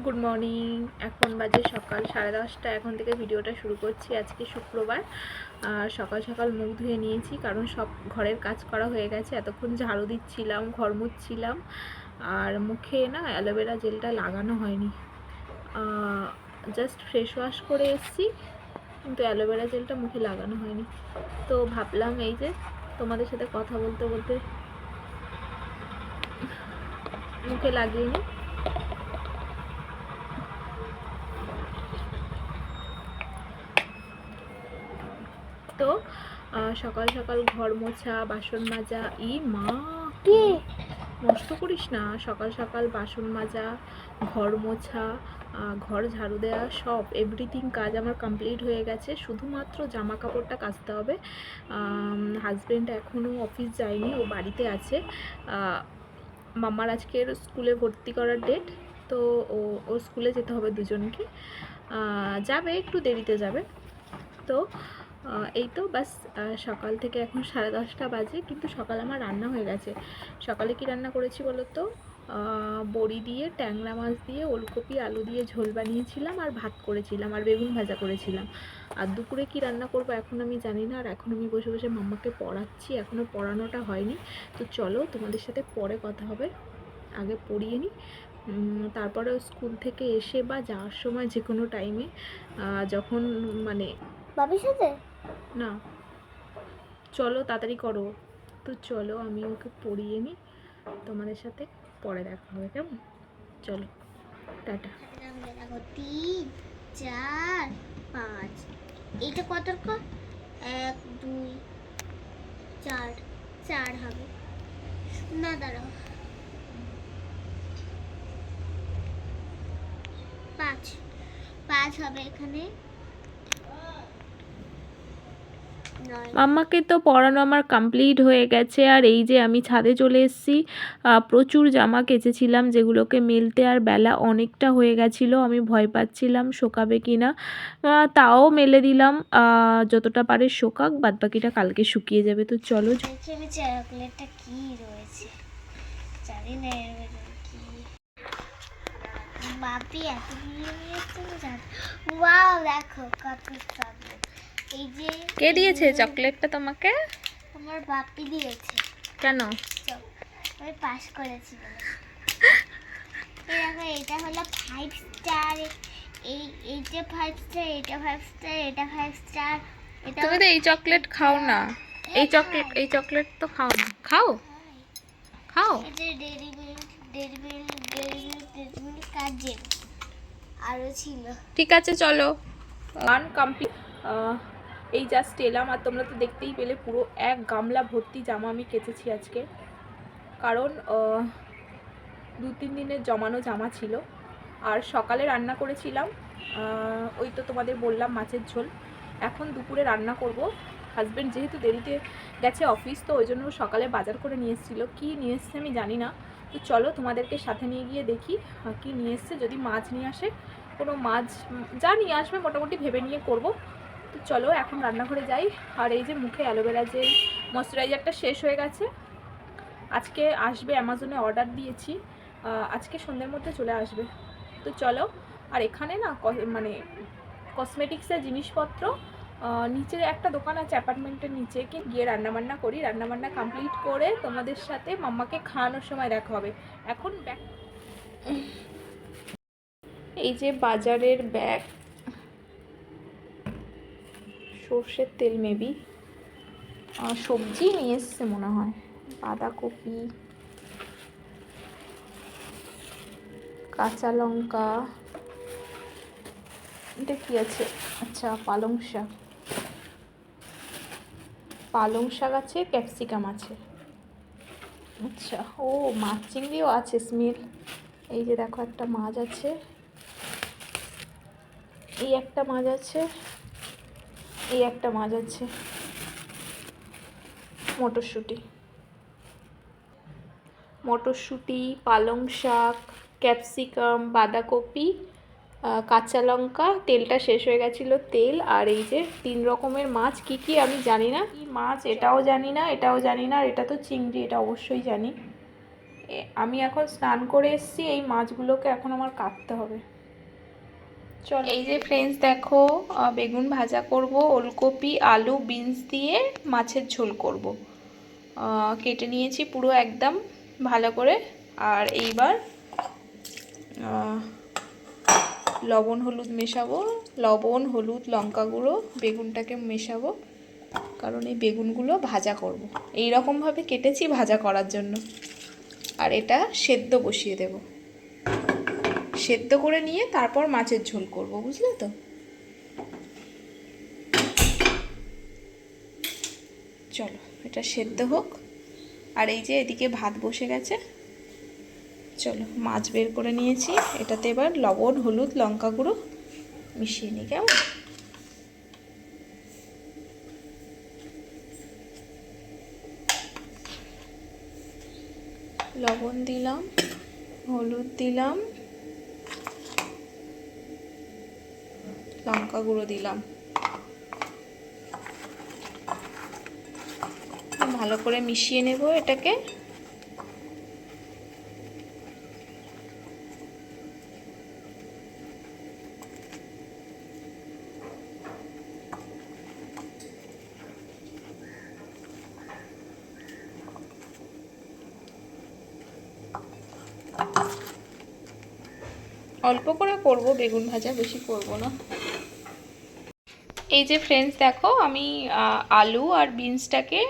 Good morning. এখন বাজে সকাল 10:30। এখন থেকে ভিডিওটা শুরু করছি। আজকে শুক্রবার। আর সকাল সকাল মুখ ধুয়ে নিয়েছি, কারণ সব ঘরের কাজ করা হয়ে গেছে। এতক্ষণ ঝাড়ু দিচ্ছিলাম, ঘর মুছছিলাম, আর মুখে না অ্যালোভেরা জেলটা লাগানো হয়নি। জাস্ট ফ্রেশ ওয়াশ করে এসেছি, কিন্তু অ্যালোভেরা জেলটা মুখে লাগানো হয়নি। তো ভাবলাম এই যে তোমাদের সাথে কথা বলতে বলতে মুখে লাগিয়ে নিই। তো সকাল সকাল ঘর মোছা, বাসন মাজা, মা কি নষ্ট করিস না। সকাল সকাল বাসন মাজা, ঘর মোছা, ঘর ঝাড়ু দেওয়া, সব এভরিথিং কাজ আমার কমপ্লিট হয়ে গেছে। শুধুমাত্র জামা কাপড়টা কাচতে হবে। হাজব্যান্ড এখনও অফিস যায়নি, ও বাড়িতে আছে। মাম্মার আজকের স্কুলে ভর্তি করার ডেট, তো ও স্কুলে যেতে হবে দুজনকে। যাবে, একটু দেরিতে যাবে। তো এই তো বাস। সকাল থেকে এখন 10:30 বাজে, কিন্তু সকাল আমার রান্না হয়ে গেছে। সকালে কি রান্না করেছি বলো তো? বড়ি দিয়ে, ট্যাংরা মাছ দিয়ে, ওলকপি আলু দিয়ে ঝোল বানিয়েছিলাম, আর ভাত করেছিলাম, আর বেগুন ভাজা করেছিলাম। আর দুপুরে কি রান্না করব এখন আমি জানি না। আর এখন আমি বসে বসে মাম্মাকে পড়াচ্ছি, এখনও পড়ানোটা হয়নি। তো চলো, তোমাদের সাথে পরে কথা হবে, আগে পড়িয়ে নিই। তারপরে স্কুল থেকে এসে বা যাওয়ার সময় যে কোনো টাইমে, যখন মানে বাবির সাথে না, চলো তাড়াতাড়ি করো। তো চলো আমি ওকে পড়িয়ে নিই, তোমাদের সাথে পরে দেখা হবে, কেমন? চলো, টাটা। 3 4 5 এইটা কত? 1 2 4 4 হবে না, দাঁড়াও, 5 5 হবে এখানে। মাম্মাকে তো পড়ানো আমার কমপ্লিট হয়ে গেছে। আর এই যে আমি ছাদে চলে এসেছি। প্রচুর জামা কেচেছিলাম, যেগুলোকে মেলতে আর বেলা অনেকটা হয়ে গেছিলো। আমি ভয় পাচ্ছিলাম শোকাবে কি না, তাও মেলে দিলাম। যতটা পারে শোকাক, বাদবাকিটা কালকে শুকিয়ে যাবে। তো চলো। চকলেটটা কি রয়েছে জানি না, কি বাপি এতগুলো নিয়েছে জানি। ওয়াও, দেখো কত চকলেট। এই যে কে দিয়েছে চকলেটটা তোমাকে? আমার বাপি দিয়েছে। কেন? আমি পাস করেছি বলে। দেখো, এটা হলো 5 স্টার, এইটা 5 স্টার, এটা 5 স্টার, এটা 5 স্টার। তুমি তো এই চকলেট খাও না। এই চকলেট তো খাও না। খাও খাও। এটা ডেরি মিল্ক কাজের আরও ছিল। ঠিক আছে, চলো। গান কমপ্লিট। এই জাস্ট এলাম, আর তোমরা তো দেখতেই পেলে পুরো এক গামলা ভর্তি জামা আমি কেচেছি আজকে। কারণ 2-3 দিনের জমানো জামা ছিল। আর সকালে রান্না করেছিলাম, ওই তো তোমাদের বললাম, মাছের ঝোল। এখন দুপুরে রান্না করব। হাজব্যান্ড যেহেতু দেরিতে গেছে অফিস, তো ওই জন্য সকালে বাজার করে নিয়ে এসেছিলো। কী নিয়ে এসছে আমি জানি না। তো চলো তোমাদেরকে সাথে নিয়ে গিয়ে দেখি কী নিয়ে এসছে। যদি মাছ নিয়ে আসে, কোনো মাছ যা নিয়ে আসবে মোটামুটি ভেবে নিয়ে করব। তো চলো এখন রান্নাঘরে যাই। আর এই যে মুখে অ্যালোভেরা জেল ময়শ্চারাইজারটা শেষ হয়ে গেছে। আজকে আসবে, অ্যামাজনে অর্ডার দিয়েছি, আজকে সন্ধ্যের মধ্যে চলে আসবে। তো চলো। আর এখানে না মানে কসমেটিক্সের জিনিসপত্র, নিচে একটা দোকান আছে অ্যাপার্টমেন্টের নিচে, কি গিয়ে রান্নাবান্না করি। রান্নাবান্না কমপ্লিট করে তোমাদের সাথে মাম্মাকে খাওয়ানোর সময় দেখা হবে। এখন ব্যাগ, এই যে বাজারের ব্যাগ, সর্ষের তেল মেবি, সবজি নিয়ে এসছে মনে হয়, বাঁধাকপি, কাঁচা লঙ্কা, এটা কি আছে? আচ্ছা, পালং শাক আছে, ক্যাপসিকাম আছে। আচ্ছা, ও মাছ চিংড়িও আছে, স্মেল। এই যে দেখো, একটা মাছ আছে, এই একটা মাছ আছে, এই একটা মাছ আছে, মটরশুঁটি, পালং শাক, ক্যাপসিকাম, বাঁধাকপি, কাঁচা লঙ্কা, তেলটা শেষ হয়ে গেছিলো, তেল। আর এই যে 3 রকমের মাছ। কি কি আমি জানি না, কি মাছ এটাও জানি না, এটাও জানি না। আর এটা তো চিংড়ি, এটা অবশ্যই জানি। আমি এখন স্নান করে এসেছি, এই মাছগুলোকে এখন আমার কাটতে হবে। চলো, এই যে ফ্রেন্ডস দেখো, বেগুন ভাজা করব, ওলকপি আলু বিনস দিয়ে মাছের ঝোল করব। কেটে নিয়েছি পুরো একদম ভালো করে। আর এইবার লবণ হলুদ মেশাবো, লবণ হলুদ লঙ্কা গুঁড়ো বেগুনটাকে মেশাবো, কারণ এই বেগুনগুলো ভাজা করব। এই রকমভাবে কেটেছি ভাজা করার জন্য। আর এটা সেদ্ধ বসিয়ে দেব, সেদ্ধ করে নিয়ে তারপর মাছের ঝোল করব, বুঝলে তো? চলো এটা সেদ্ধ হোক। আর এই যে এদিকে ভাত বসে গেছে, চলো মাছ বের করে নিয়েছি, এটাতে এবার লবণ হলুদ লঙ্কা গুঁড়ো মিশিয়ে নিই, কেমন? লবণ দিলাম, হলুদ দিলাম, লঙ্কা গুঁড়ো দিলাম, ভালো করে মিশিয়ে নেব এটাকে। অল্প করে করব বেগুন ভাজা, বেশি করব না। এই যে ফ্রেন্ডস দেখো, আমি আলু আর বিনসটাকে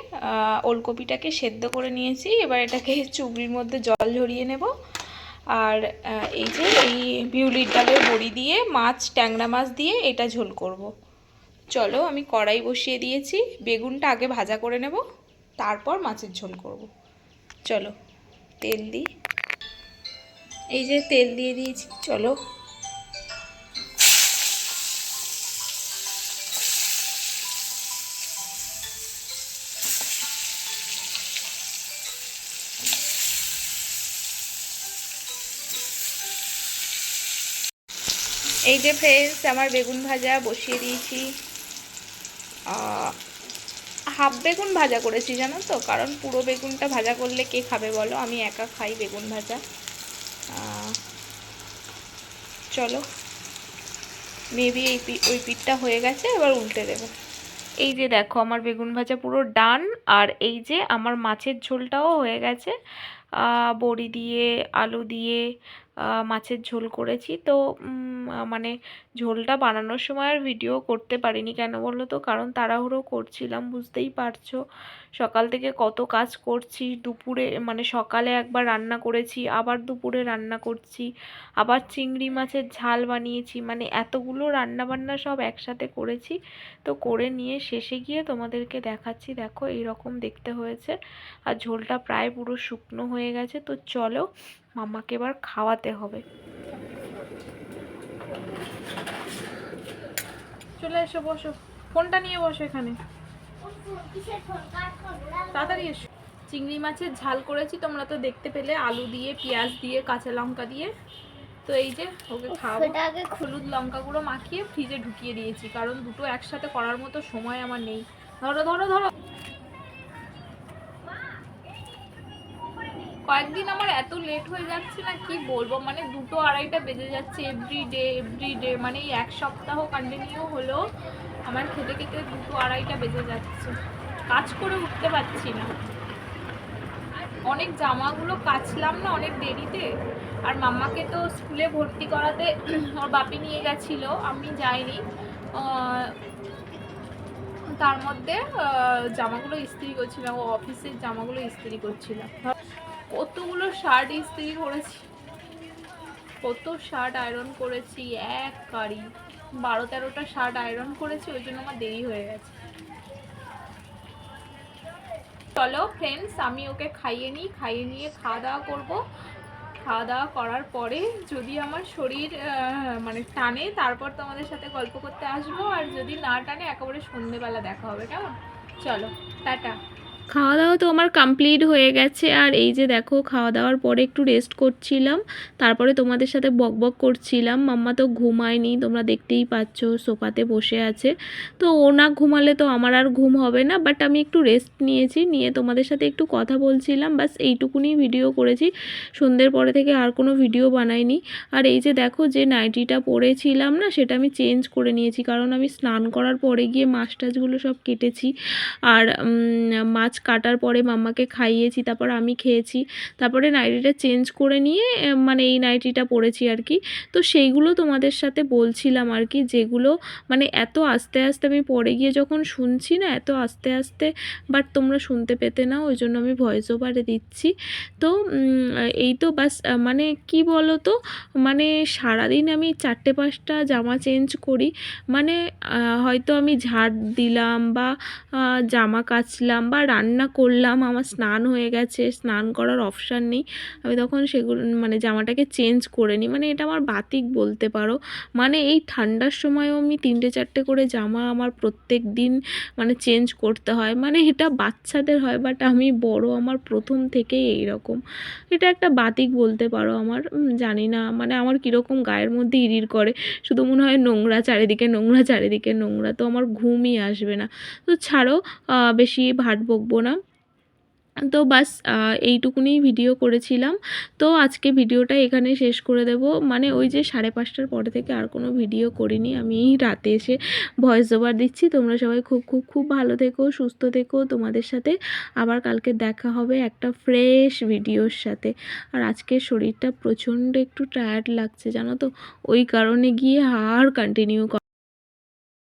ওলকপিটাকে সেদ্ধ করে নিয়েছি। এবার এটাকে চুবড়ির মধ্যে জল ঝরিয়ে নেব। আর এই যে এই বিউলির ডালের বড়ি দিয়ে মাছ, ট্যাংরা মাছ দিয়ে এটা ঝোল করব। চলো আমি কড়াই বসিয়ে দিয়েছি, বেগুনটা আগে ভাজা করে নেব, তারপর মাছের ঝোল করব। চলো তেল দিই, এই যে তেল দিয়ে দিয়েছি, চলো। এই যে ফ্রেন্ডস আমার বেগুন ভাজা বসিয়ে দিয়েছি। হাফ বেগুন ভাজা করেছি জানো তো, কারণ পুরো বেগুনটা ভাজা করলে কে খাবে বলো, আমি একা খাই বেগুন ভাজা। চলো মেবি ওই পিঠটা হয়ে গেছে, এবার উল্টে দেবো। এই যে দেখো আমার বেগুন ভাজা পুরো ডান। আর এই যে আমার মাছের ঝোলটাও হয়ে গেছে, বড়ি দিয়ে আলু দিয়ে মাছের ঝোল করেছি। তো মানে ঝোলটা বানানোর সময় আর ভিডিও করতে পারিনি, কেন বলো তো, কারণ তাড়াহুড়ো করছিলাম, বুঝতেই পারছো সকাল থেকে কত কাজ করছি। দুপুরে মানে সকালে একবার রান্না করেছি, আবার দুপুরে রান্না করছি, আবার চিংড়ি মাছের ঝাল বানিয়েছি, মানে এতগুলো রান্না বান্না সব একসাথে করেছি। তো করে নিয়ে শেষে গিয়ে তোমাদেরকে দেখাচ্ছি, দেখো এইরকম দেখতে হয়েছে। আর ঝোলটা প্রায় পুরো শুকনো হয়ে গেছে। তো চলো মাম্মাকে এবার খাওয়াতে হবে। চলে এসো, বসো, ফোনটা নিয়ে বসো এখানে, তাড়াতাড়ি এসো। চিংড়ি মাছের ঝাল করেছি, তোমরা তো দেখতে পেলে, আলু দিয়ে পেঁয়াজ দিয়ে কাঁচা লঙ্কা দিয়ে। তো এই যে ওকে খাওয়াবো, হলুদ লঙ্কা গুঁড়ো মাখিয়ে ফ্রিজে ঢুকিয়ে দিয়েছি, কারণ দুটো একসাথে করার মতো সময় আমার নেই। ধরো ধরো ধরো, কয়েকদিন আমার এত লেট হয়ে যাচ্ছে না কি বলবো, মানে 2-2-2:30 বেজে যাচ্ছে এভরিডে, মানে এই এক সপ্তাহ কন্টিনিউ হলো আমার খেতে খেতে 2-2-2:30 বেজে যাচ্ছে, কাজ করে উঠতে পারছি না। অনেক জামাগুলো কাচলাম না অনেক দেরিতে। আর মাম্মাকে তো স্কুলে ভর্তি করাতে ওর বাপি নিয়ে গেছিলো, আমি যাইনি। তার মধ্যে জামাগুলো ইস্ত্রি করছিলাম, ও অফিসের জামাগুলো ইস্ত্রি করছিলাম। কতগুলো শার্ট ইস্ত্রি করেছি, কত শার্ট আয়রন করেছি, এক কারি 12-13টা শার্ট আয়রন করেছি, ওই জন্য আমার দেরি হয়ে গেছে। চলো ফ্রেন্ডস আমি ওকে খাইয়ে নিই, খাইয়ে নিয়ে খাওয়া দাওয়া করবো। খাওয়া দাওয়া করার পরে যদি আমার শরীর মানে টানে, তারপর তোমাদের সাথে গল্প করতে আসবো। আর যদি না টানে একেবারে সন্ধেবেলা দেখা হবে, কেমন? চলো টাটা। খাওয়া দাওয়া তো আমার কমপ্লিট হয়ে গেছে। আর এই যে দেখো খাওয়া দাওয়ার পরে একটু রেস্ট করছিলাম, তারপরে তোমাদের সাথে বকবক করছিলাম। মাম্মা তো ঘুমায়নি, তোমরা দেখতেই পাচ্ছ সোফাতে বসে আছে। তো ও না ঘুমালে তো আমার আর ঘুম হবে না, বাট আমি একটু রেস্ট নিয়েছি, নিয়ে তোমাদের সাথে একটু কথা বলছিলাম, বাস এইটুকুনি ভিডিও করেছি। সন্ধ্যের পরে থেকে আর কোনো ভিডিও বানাইনি। আর এই যে দেখো যে নাইটিটা পরেছিলাম না, সেটা আমি চেঞ্জ করে নিয়েছি, কারণ আমি স্নান করার পরে গিয়ে মাছ টাছগুলো সব কেটেছি। আর মাছ কাটার পরে মাম্মাকে খাইয়েছি, তারপর আমি খেয়েছি, তারপরে নাইটিটা চেঞ্জ করে নিয়ে মানে এই নাইটিটা পরেছি আর কি। তো সেইগুলো তোমাদের সাথে বলছিলাম আর কি, যেগুলো মানে এত আস্তে আস্তে আমি পরে গিয়ে যখন শুনছি না, এত আস্তে আস্তে, বাট তোমরা শুনতে পেতে না, ওই জন্য আমি ভয়েস ওভারে দিচ্ছি। তো এই তো বাস মানে কি বলো তো, মানে সারাদিন আমি 4-5টা জামা চেঞ্জ করি। মানে হয়তো আমি ঝাড় দিলাম বা জামা কাচলাম বা রান্না করলাম, আমার স্নান হয়ে গেছে, স্নান করার অপশান নেই, আমি তখন সেগুলো মানে জামাটাকে চেঞ্জ করে নিই। মানে এটা আমার বাতিক বলতে পারো। মানে এই ঠান্ডার সময়ও আমি 3-4টে করে জামা আমার প্রত্যেক দিন মানে চেঞ্জ করতে হয়। মানে এটা বাচ্চাদের হয়, বাট আমি বড়, আমার প্রথম থেকেই এইরকম। এটা একটা বাতিক বলতে পারো আমার। জানি না মানে আমার কীরকম গায়ের মধ্যে ইরির করে, শুধু মনে হয় নোংরা, চারিদিকে নোংরা, চারিদিকে নোংরা, তো আমার ঘুমই আসবে না। তো ছাড়ো, বেশি ভাট বকবো না। তো বাস এইটুকুনি ভিডিও করেছিলাম। তো আজকে ভিডিওটা এখানে শেষ করে দেব। মানে ওই যে 5:30টার পরে থেকে আর কোনো ভিডিও করিনি, আমি রাতে এসে ভয়েস ওভার দিচ্ছি। তোমরা সবাই খুব খুব খুব ভালো থেকো, সুস্থ থেকো। তোমাদের সাথে আবার কালকে দেখা হবে একটা ফ্রেশ ভিডিওর সাথে। আর আজকের শরীরটা প্রচণ্ড একটু টায়ার্ড লাগছে জানো তো, ওই কারণে গিয়ে আর কন্টিনিউ